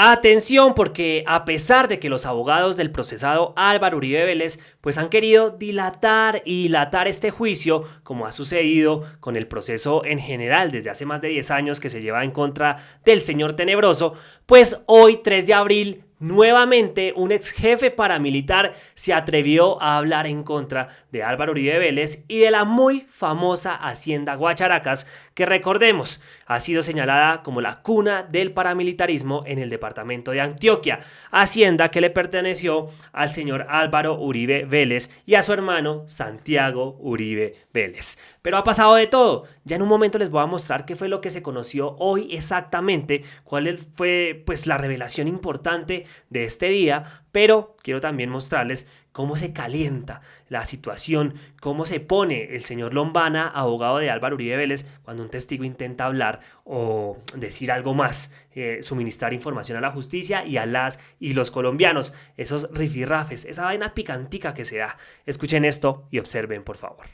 Atención, porque a pesar de que los abogados del procesado Álvaro Uribe Vélez pues han querido dilatar y dilatar este juicio, como ha sucedido con el proceso en general desde hace más de 10 años que se lleva en contra del señor Tenebroso, pues hoy 3 de abril nuevamente un ex jefe paramilitar se atrevió a hablar en contra de Álvaro Uribe Vélez y de la muy famosa Hacienda Guacharacas, que recordemos ha sido señalada como la cuna del paramilitarismo en el departamento de Antioquia, hacienda que le perteneció al señor Álvaro Uribe Vélez y a su hermano Santiago Uribe Vélez. Pero ha pasado de todo. Ya en un momento les voy a mostrar qué fue lo que se conoció hoy exactamente, cuál fue pues la revelación importante de este día, pero quiero también mostrarles cómo se calienta la situación, cómo se pone el señor Lombana, abogado de Álvaro Uribe Vélez, cuando un testigo intenta hablar o decir algo más, suministrar información a la justicia y a las y los colombianos, esos rifirrafes, esa vaina picantica que se da. Escuchen esto y observen, por favor.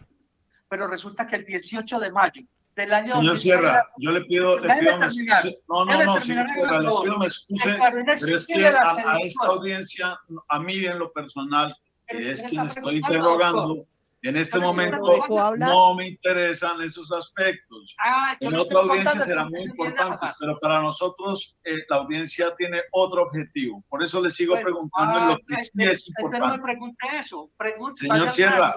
Pero resulta que el 18 de mayo del año Señor 2006, Sierra, yo le pido me excuse. No, señor Sierra, le pido me excuse, pero es que a esta audiencia, a mí en lo personal, que es quien estoy interrogando, en este momento no me interesan esos aspectos. En otra audiencia serán muy importantes, pero para nosotros la audiencia tiene otro objetivo. Por eso le sigo preguntando en lo que sí es importante. No me pregunte eso. Señor Sierra.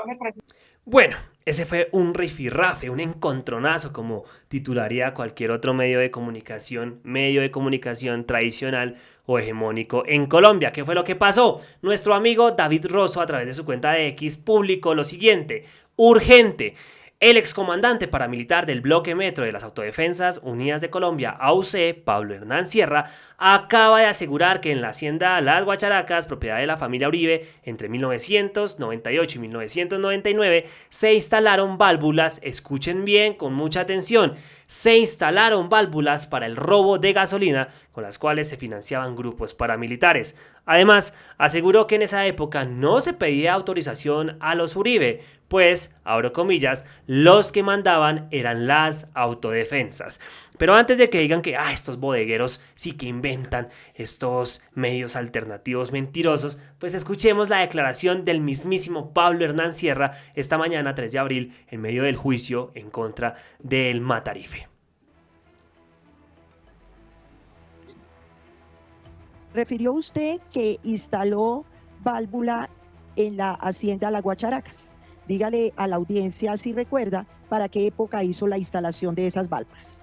Bueno, ese fue un rifirrafe, un encontronazo, como titularía cualquier otro medio de comunicación tradicional o hegemónico en Colombia. ¿Qué fue lo que pasó? Nuestro amigo David Rosso, a través de su cuenta de X, publicó lo siguiente: urgente. El excomandante paramilitar del Bloque Metro de las Autodefensas Unidas de Colombia, AUC, Pablo Hernán Sierra, acaba de asegurar que en la hacienda Las Guacharacas, propiedad de la familia Uribe, entre 1998 y 1999, se instalaron válvulas, escuchen bien con mucha atención, se instalaron válvulas para el robo de gasolina con las cuales se financiaban grupos paramilitares. Además, aseguró que en esa época no se pedía autorización a los Uribe, pues, abro comillas, los que mandaban eran las autodefensas. Pero antes de que digan que estos bodegueros sí que inventan estos medios alternativos mentirosos, pues escuchemos la declaración del mismísimo Pablo Hernán Sierra esta mañana 3 de abril en medio del juicio en contra del Matarife. Refirió usted que instaló válvula en la hacienda Las Guacharacas. Dígale a la audiencia si recuerda para qué época hizo la instalación de esas válvulas.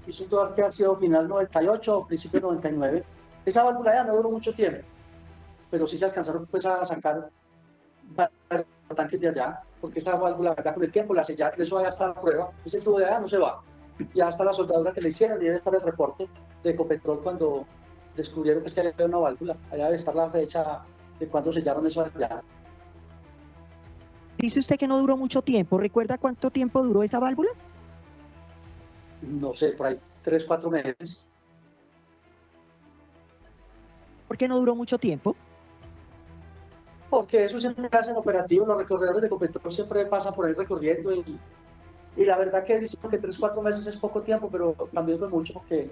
Hizo todo que ha sido final 98 o principio 99. Esa válvula ya no duró mucho tiempo, pero sí se alcanzaron pues a sacar tanques de allá, porque esa válvula, ¿verdad? Con el tiempo la sellaron, eso allá está la prueba, ese tubo de allá no se va. Y hasta la soldadura que le hicieron, debe estar el reporte de Ecopetrol cuando descubrieron pues, que había una válvula, allá debe estar la fecha de cuando sellaron eso allá. Dice usted que no duró mucho tiempo, ¿recuerda cuánto tiempo duró esa válvula? No sé, por ahí 3, 4 meses. ¿Por qué no duró mucho tiempo? Porque eso siempre hacen operativos, los recorredores de Ecopetrol siempre pasan por ahí recorriendo y la verdad que dicen que 3, 4 meses es poco tiempo, pero también fue mucho porque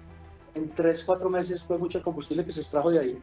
en 3, 4 meses fue mucho el combustible que se extrajo de ahí.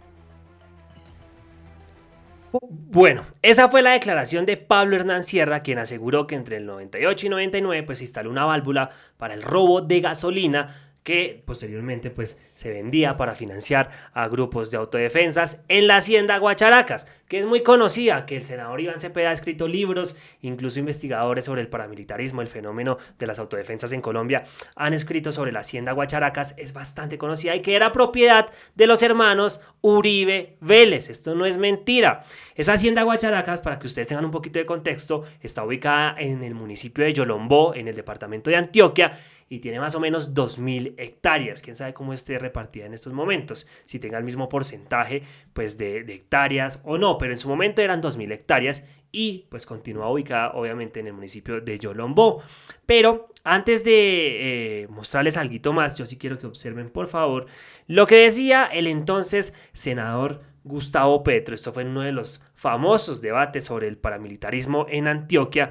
Bueno, esa fue la declaración de Pablo Hernán Sierra, quien aseguró que entre el 98 y 99 pues se instaló una válvula para el robo de gasolina que posteriormente pues se vendía para financiar a grupos de autodefensas en la hacienda Guacharacas, que es muy conocida, que el senador Iván Cepeda ha escrito libros, incluso investigadores sobre el paramilitarismo, el fenómeno de las autodefensas en Colombia han escrito sobre la hacienda Guacharacas, es bastante conocida y que era propiedad de los hermanos Uribe Vélez. Esto no es mentira. Esa hacienda Guacharacas, para que ustedes tengan un poquito de contexto, está ubicada en el municipio de Yolombó, en el departamento de Antioquia, y tiene más o menos 2.000 hectáreas. Quién sabe cómo esté repartida en estos momentos, si tenga el mismo porcentaje pues de hectáreas o no, pero en su momento eran 2.000 hectáreas y pues continúa ubicada obviamente en el municipio de Yolombó. Pero antes de mostrarles algo más, yo sí quiero que observen por favor lo que decía el entonces senador Gustavo Petro. Esto fue en uno de los famosos debates sobre el paramilitarismo en Antioquia,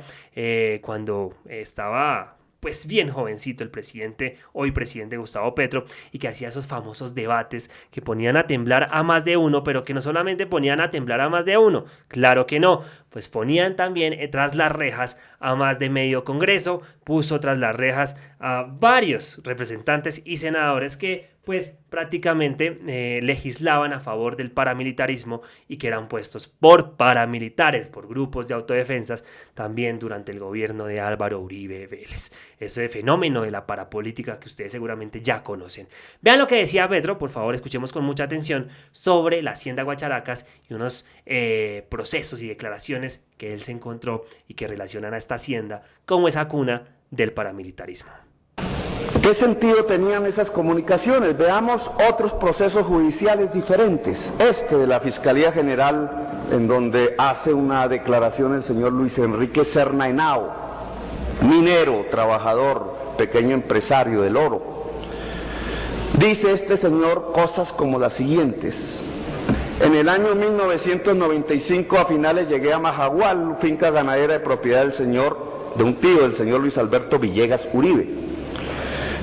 cuando estaba pues bien jovencito el presidente, hoy presidente Gustavo Petro, y que hacía esos famosos debates que ponían a temblar a más de uno, pero que no solamente ponían a temblar a más de uno, claro que no, pues ponían también tras las rejas a más de medio Congreso, puso tras las rejas a varios representantes y senadores que pues prácticamente legislaban a favor del paramilitarismo y que eran puestos por paramilitares, por grupos de autodefensas, también durante el gobierno de Álvaro Uribe Vélez. Ese fenómeno de la parapolítica que ustedes seguramente ya conocen. Vean lo que decía Petro, por favor, escuchemos con mucha atención sobre la hacienda Guacharacas y unos procesos y declaraciones que él se encontró y que relacionan a esta hacienda como esa cuna del paramilitarismo. ¿Qué sentido tenían esas comunicaciones? Veamos otros procesos judiciales diferentes. Este de la Fiscalía General, en donde hace una declaración el señor Luis Enrique Serna Henao, minero, trabajador, pequeño empresario del oro. Dice este señor cosas como las siguientes. En el año 1995 a finales llegué a Majagual, finca ganadera de propiedad de un tío del señor Luis Alberto Villegas Uribe.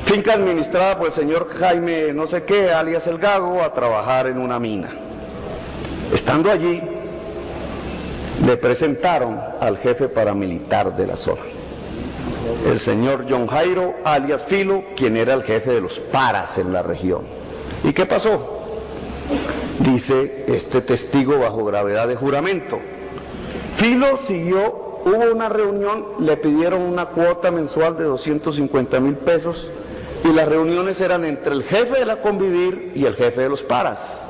Finca administrada por el señor Jaime no sé qué, alias El Gago, a trabajar en una mina. Estando allí, le presentaron al jefe paramilitar de la zona, el señor John Jairo, alias Filo, quien era el jefe de los paras en la región. ¿Y qué pasó? Dice este testigo bajo gravedad de juramento. Filo siguió, hubo una reunión, le pidieron una cuota mensual de 250,000 pesos, y las reuniones eran entre el jefe de la Convivir y el jefe de los paras.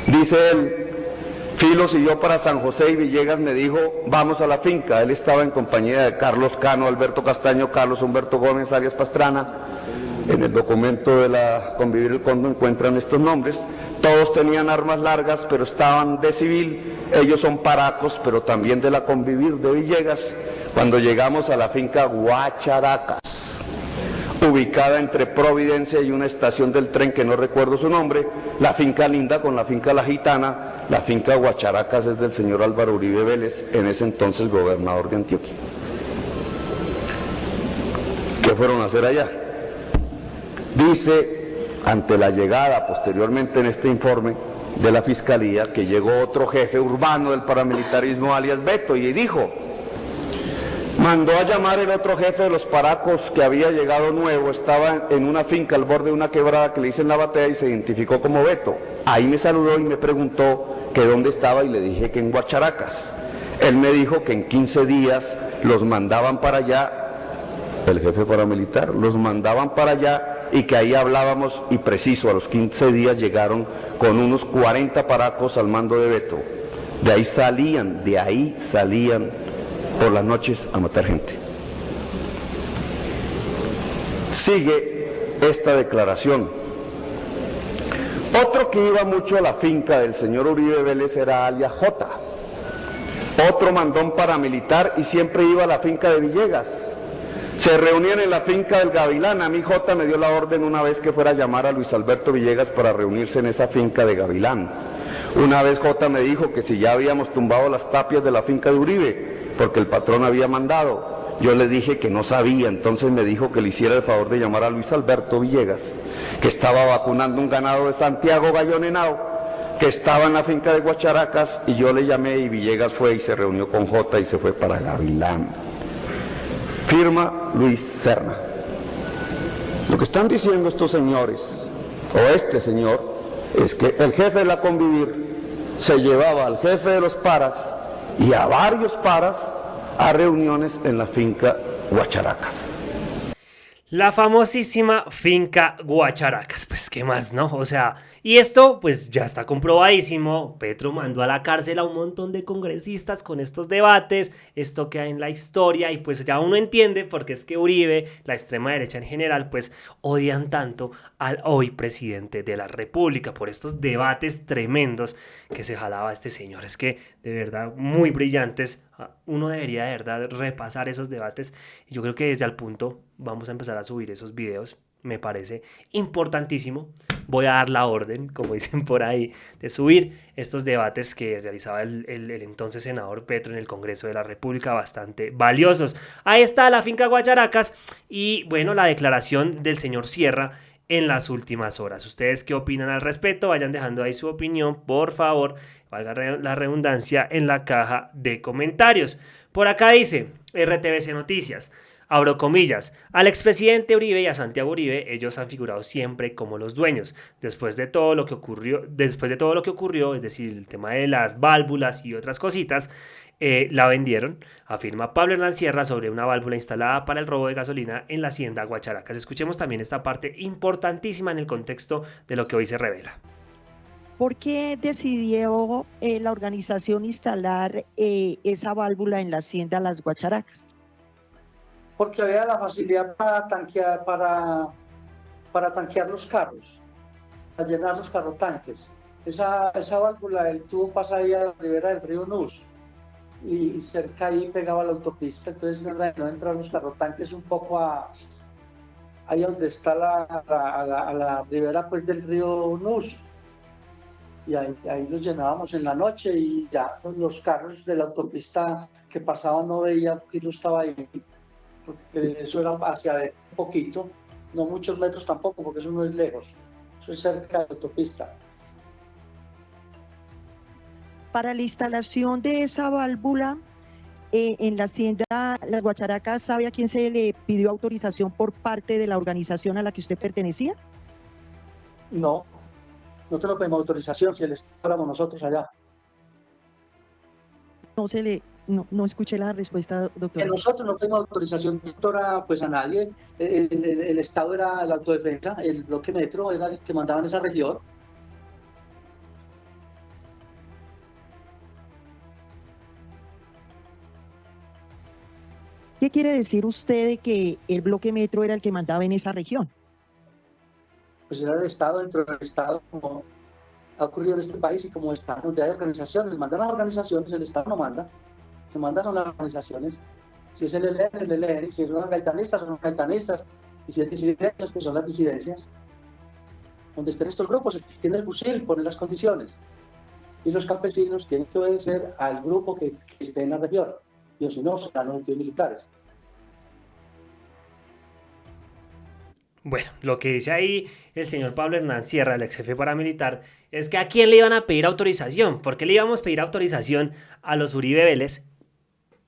Dice él, Filo siguió para San José y Villegas me dijo, vamos a la finca. Él estaba en compañía de Carlos Cano, Alberto Castaño, Carlos Humberto Gómez, alias Pastrana. En el documento de la Convivir El Condo encuentran estos nombres. Todos tenían armas largas, pero estaban de civil. Ellos son paracos, pero también de la Convivir de Villegas. Cuando llegamos a la finca Guacharacas, ubicada entre Providencia y una estación del tren que no recuerdo su nombre, la finca linda con la finca La Gitana, la finca Guacharacas es del señor Álvaro Uribe Vélez, en ese entonces gobernador de Antioquia. ¿Qué fueron a hacer allá? Dice, ante la llegada posteriormente en este informe de la Fiscalía, que llegó otro jefe urbano del paramilitarismo alias Beto y dijo, mandó a llamar el otro jefe de los paracos que había llegado nuevo, estaba en una finca al borde de una quebrada que le dicen La Batea y se identificó como Beto. Ahí me saludó y me preguntó que dónde estaba y le dije que en Guacharacas. Él me dijo que en 15 días los mandaban para allá, el jefe paramilitar, los mandaban para allá y que ahí hablábamos y preciso, a los 15 días llegaron con unos 40 paracos al mando de Beto. De ahí salían por las noches a matar gente. Sigue esta declaración. Otro que iba mucho a la finca del señor Uribe Vélez era alias J, otro mandón paramilitar y siempre iba a la finca de Villegas. Se reunían en la finca del Gavilán. A mí J me dio la orden una vez que fuera a llamar a Luis Alberto Villegas para reunirse en esa finca de Gavilán. Una vez J me dijo que si ya habíamos tumbado las tapias de la finca de Uribe, porque el patrón había mandado. Yo le dije que no sabía, entonces me dijo que le hiciera el favor de llamar a Luis Alberto Villegas, que estaba vacunando un ganado de Santiago Gallón Henao, que estaba en la finca de Guacharacas, y yo le llamé y Villegas fue y se reunió con J y se fue para Gavilán. Firma Luis Serna. Lo que están diciendo estos señores, o este señor, es que el jefe de la Convivir se llevaba al jefe de los paras y a varios paras a reuniones en la finca Guacharacas. La famosísima finca Guacharacas, pues qué más, ¿no? O sea, y esto pues ya está comprobadísimo. Petro mandó a la cárcel a un montón de congresistas con estos debates, esto queda en la historia y pues ya uno entiende por qué es que Uribe, la extrema derecha en general, pues odian tanto al hoy presidente de la República por estos debates tremendos que se jalaba este señor. Es que de verdad muy brillantes. Uno debería de verdad repasar esos debates y yo creo que desde el punto vamos a empezar a subir esos videos me parece importantísimo. Voy a dar la orden, como dicen por ahí, de subir estos debates que realizaba el entonces senador Petro en el Congreso de la República, bastante valiosos. Ahí está la finca Guacharacas y, bueno, la declaración del señor Sierra en las últimas horas. ¿Ustedes qué opinan al respecto? Vayan dejando ahí su opinión, por favor, valga la redundancia, en la caja de comentarios. Por acá dice RTBC Noticias, abro comillas, al expresidente Uribe y a Santiago Uribe, ellos han figurado siempre como los dueños. Después de todo lo que ocurrió, es decir, el tema de las válvulas y otras cositas, la vendieron, afirma Pablo Hernán Sierra sobre una válvula instalada para el robo de gasolina en la hacienda Guacharacas. Escuchemos también esta parte importantísima en el contexto de lo que hoy se revela. ¿Por qué decidió la organización instalar esa válvula en la hacienda Las Guacharacas? Porque había la facilidad para tanquear los carros, para llenar los carrotanques. Esa válvula, el tubo pasa ahí a la ribera del río Nus y cerca ahí pegaba la autopista, entonces no entran los carrotanques un poco ahí donde está a la ribera pues, del río Nus. Y ahí los llenábamos en la noche y ya los carros de la autopista que pasaban no veían que no estaba ahí, porque eso era hacia un poquito, no muchos metros tampoco, porque eso no es lejos, eso es cerca de la autopista. Para la instalación de esa válvula en la hacienda Las Guacharacas, ¿sabe a quién se le pidió autorización por parte de la organización a la que usted pertenecía? No te lo pedimos autorización, si el Estado éramos nosotros allá. No escuché la respuesta, doctora. Que nosotros no tenemos autorización, doctora, pues a nadie. El Estado era la autodefensa, el bloque metro era el que mandaba en esa región. ¿Qué quiere decir usted de que el bloque metro era el que mandaba en esa región? Pues era el Estado dentro del Estado, como ha ocurrido en este país y como está, donde hay organizaciones, mandan las organizaciones, el Estado no manda, se mandan a las organizaciones. Si es el ELN, si son gaitanistas, son gaitanistas, y si es disidencias, pues son las disidencias. Donde estén estos grupos, el que tiene el fusil pone las condiciones. Y los campesinos tienen que obedecer al grupo que esté en la región. Y si no, serán los militares. Bueno, lo que dice ahí el señor Pablo Hernán Sierra, el ex jefe paramilitar, es que a quién le iban a pedir autorización. ¿Por qué le íbamos a pedir autorización a los Uribe Vélez?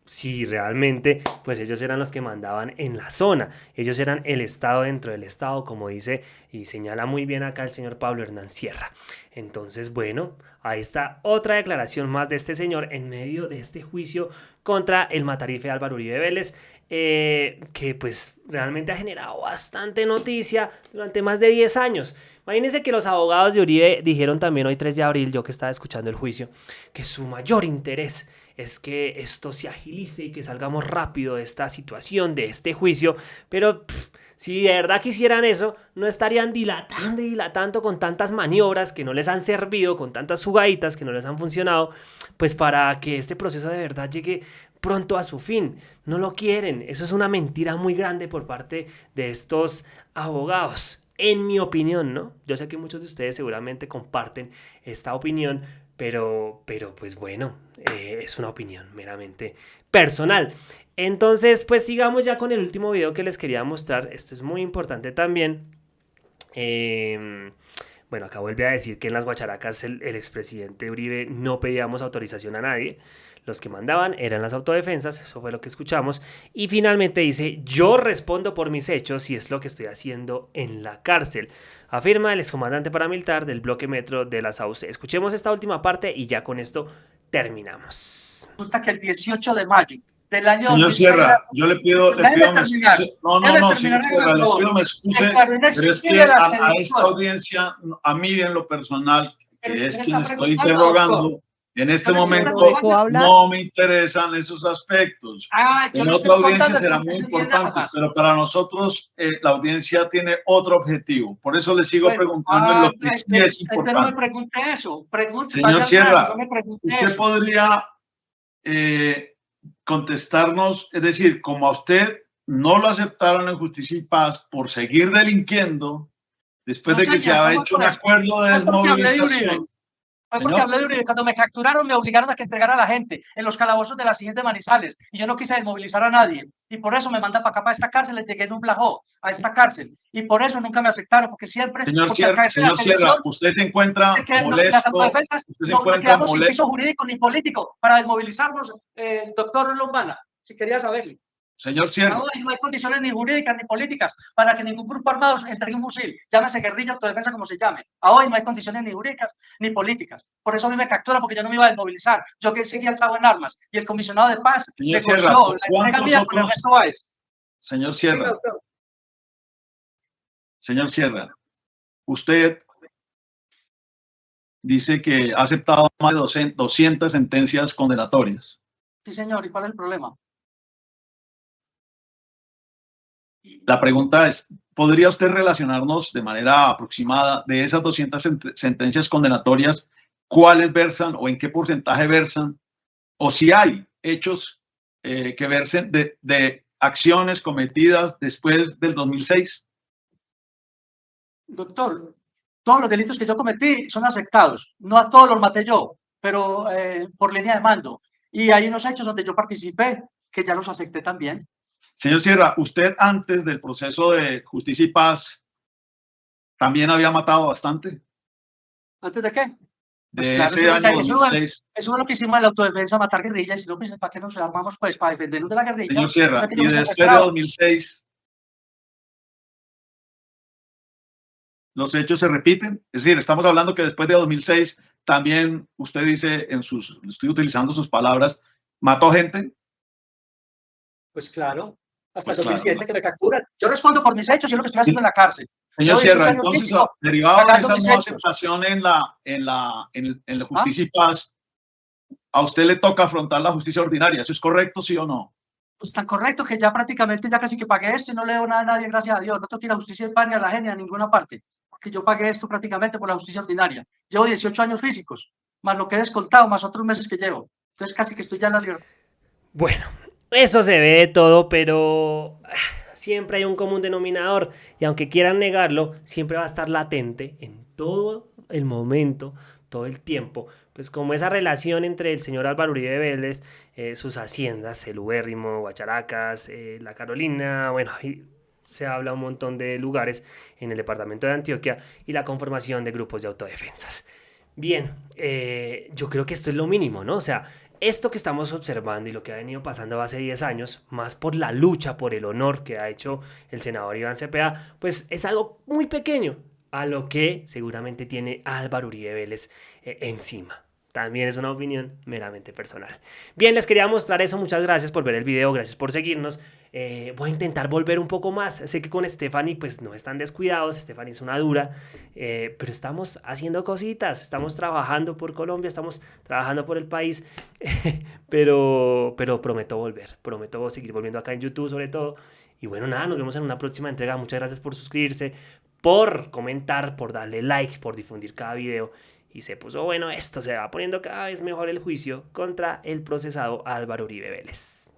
Si realmente, pues ellos eran los que mandaban en la zona. Ellos eran el Estado dentro del Estado, como dice y señala muy bien acá el señor Pablo Hernán Sierra. Entonces, bueno, ahí está otra declaración más de este señor en medio de este juicio contra el matarife Álvaro Uribe Vélez, que pues realmente ha generado bastante noticia durante más de 10 años. Imagínense que los abogados de Uribe dijeron también hoy 3 de abril, yo que estaba escuchando el juicio, que su mayor interés es que esto se agilice y que salgamos rápido de esta situación, de este juicio, pero si de verdad quisieran eso, no estarían dilatando con tantas maniobras que no les han servido, con tantas jugaditas que no les han funcionado, pues para que este proceso de verdad llegue pronto a su fin. No lo quieren, eso es una mentira muy grande por parte de estos abogados, en mi opinión, ¿no? Yo sé que muchos de ustedes seguramente comparten esta opinión, pero pues bueno, es una opinión meramente personal. Entonces, pues sigamos ya con el último video que les quería mostrar. Esto es muy importante también. Bueno, acá vuelve a decir que en las Guacharacas el expresidente Uribe no pedíamos autorización a nadie. Los que mandaban eran las autodefensas, eso fue lo que escuchamos. Y finalmente dice, yo respondo por mis hechos y es lo que estoy haciendo en la cárcel, afirma el excomandante paramilitar del bloque metro de la Sauce. Escuchemos esta última parte y ya con esto terminamos. Resulta que el 18 de mayo del año... Señor Sierra, yo le pido me excuse. No, señor Sierra, le pido me excuse, pero es que a esta audiencia, a mí en lo personal, que es quien estoy interrogando, en este momento no me interesan esos aspectos. En otra audiencia serán muy importantes, pero para nosotros la audiencia tiene otro objetivo. Por eso le sigo preguntando en lo que sí es importante. No me pregunte eso. Señor Sierra, usted podría contestarnos, es decir, como a usted no lo aceptaron en Justicia y Paz por seguir delinquiendo después de que se había hecho un acuerdo de desmovilización. Fue porque hablé de Uribe. Cuando me capturaron, me obligaron a que entregara a la gente en los calabozos de la siguiente Manizales. Y yo no quise desmovilizar a nadie. Y por eso me mandan para acá, para esta cárcel. Les llegué en un blajó a esta cárcel. Y por eso nunca me aceptaron, porque siempre. Señor Sierra, usted se encuentra molesto. Usted se encuentra molesto. Sin piso jurídico ni político para desmovilizarnos, doctor Lombana, si quería saberlo. Señor Sierra. No hay condiciones ni jurídicas ni políticas para que ningún grupo armado entregue un fusil, llámese guerrilla, autodefensa, como se llame. A hoy no hay condiciones ni jurídicas ni políticas. Por eso a mí me captura, porque yo no me iba a desmovilizar. Yo que seguía alzado en armas y el comisionado de paz negoció la entrega mía con Ernesto Báez. Señor Sierra. Sí, señor Sierra, usted dice que ha aceptado más de 200 sentencias condenatorias. Sí, señor. ¿Y cuál es el problema? La pregunta es, ¿podría usted relacionarnos de manera aproximada de esas 200 sentencias condenatorias, cuáles versan o en qué porcentaje versan? O si hay hechos que versen de acciones cometidas después del 2006. Doctor, todos los delitos que yo cometí son aceptados. No a todos los maté yo, pero por línea de mando. Y hay unos hechos donde yo participé que ya los acepté también. Señor Sierra, usted antes del proceso de Justicia y Paz también había matado bastante. ¿Antes de qué? Pues de claro, ese año 2006. Eso es lo que hicimos en la autodefensa, matar guerrillas. Si no, pues, ¿para qué nos armamos? Pues para defendernos de la guerrilla. Señor Sierra, y después de 2006, ¿los hechos se repiten? Es decir, estamos hablando que después de 2006 también usted dice, estoy utilizando sus palabras, ¿mató gente? Pues claro, hasta el 2007 claro, que me capturan. Yo respondo por mis hechos y lo que estoy haciendo en la cárcel. Señor Sierra, entonces, derivado de esa no aceptación en la Justicia y Paz, ¿a usted le toca afrontar la justicia ordinaria? ¿Eso es correcto, sí o no? Pues tan correcto que ya prácticamente ya casi que pagué esto y no le debo nada a nadie, gracias a Dios. No tengo que ir a Justicia y Paz ni a la gente, a ninguna parte. Porque yo pagué esto prácticamente por la justicia ordinaria. Llevo 18 años físicos, más lo que he descontado, más otros meses que llevo. Entonces casi que estoy ya en la libertad. Bueno, eso se ve de todo, pero siempre hay un común denominador y aunque quieran negarlo, siempre va a estar latente en todo el momento, todo el tiempo, pues como esa relación entre el señor Álvaro Uribe Vélez, sus haciendas, el Ubérrimo, Guacharacas, la Carolina, bueno, se habla un montón de lugares en el departamento de Antioquia y la conformación de grupos de autodefensas. Bien, yo creo que esto es lo mínimo, ¿no? O sea, esto que estamos observando y lo que ha venido pasando hace 10 años, más por la lucha, por el honor que ha hecho el senador Iván Cepeda, pues es algo muy pequeño a lo que seguramente tiene Álvaro Uribe Vélez encima. También es una opinión meramente personal. Bien, les quería mostrar eso. Muchas gracias por ver el video, gracias por seguirnos. Voy a intentar volver un poco más. Sé que con Stephanie pues no están descuidados. Stephanie es una dura, pero estamos haciendo cositas. Estamos trabajando por Colombia, estamos trabajando por el país. pero prometo volver. Prometo seguir volviendo acá en YouTube sobre todo. Y bueno, nada, nos vemos en una próxima entrega. Muchas gracias por suscribirse, por comentar, por darle like, por difundir cada video. Y se puso bueno esto, se va poniendo cada vez mejor el juicio contra el procesado Álvaro Uribe Vélez.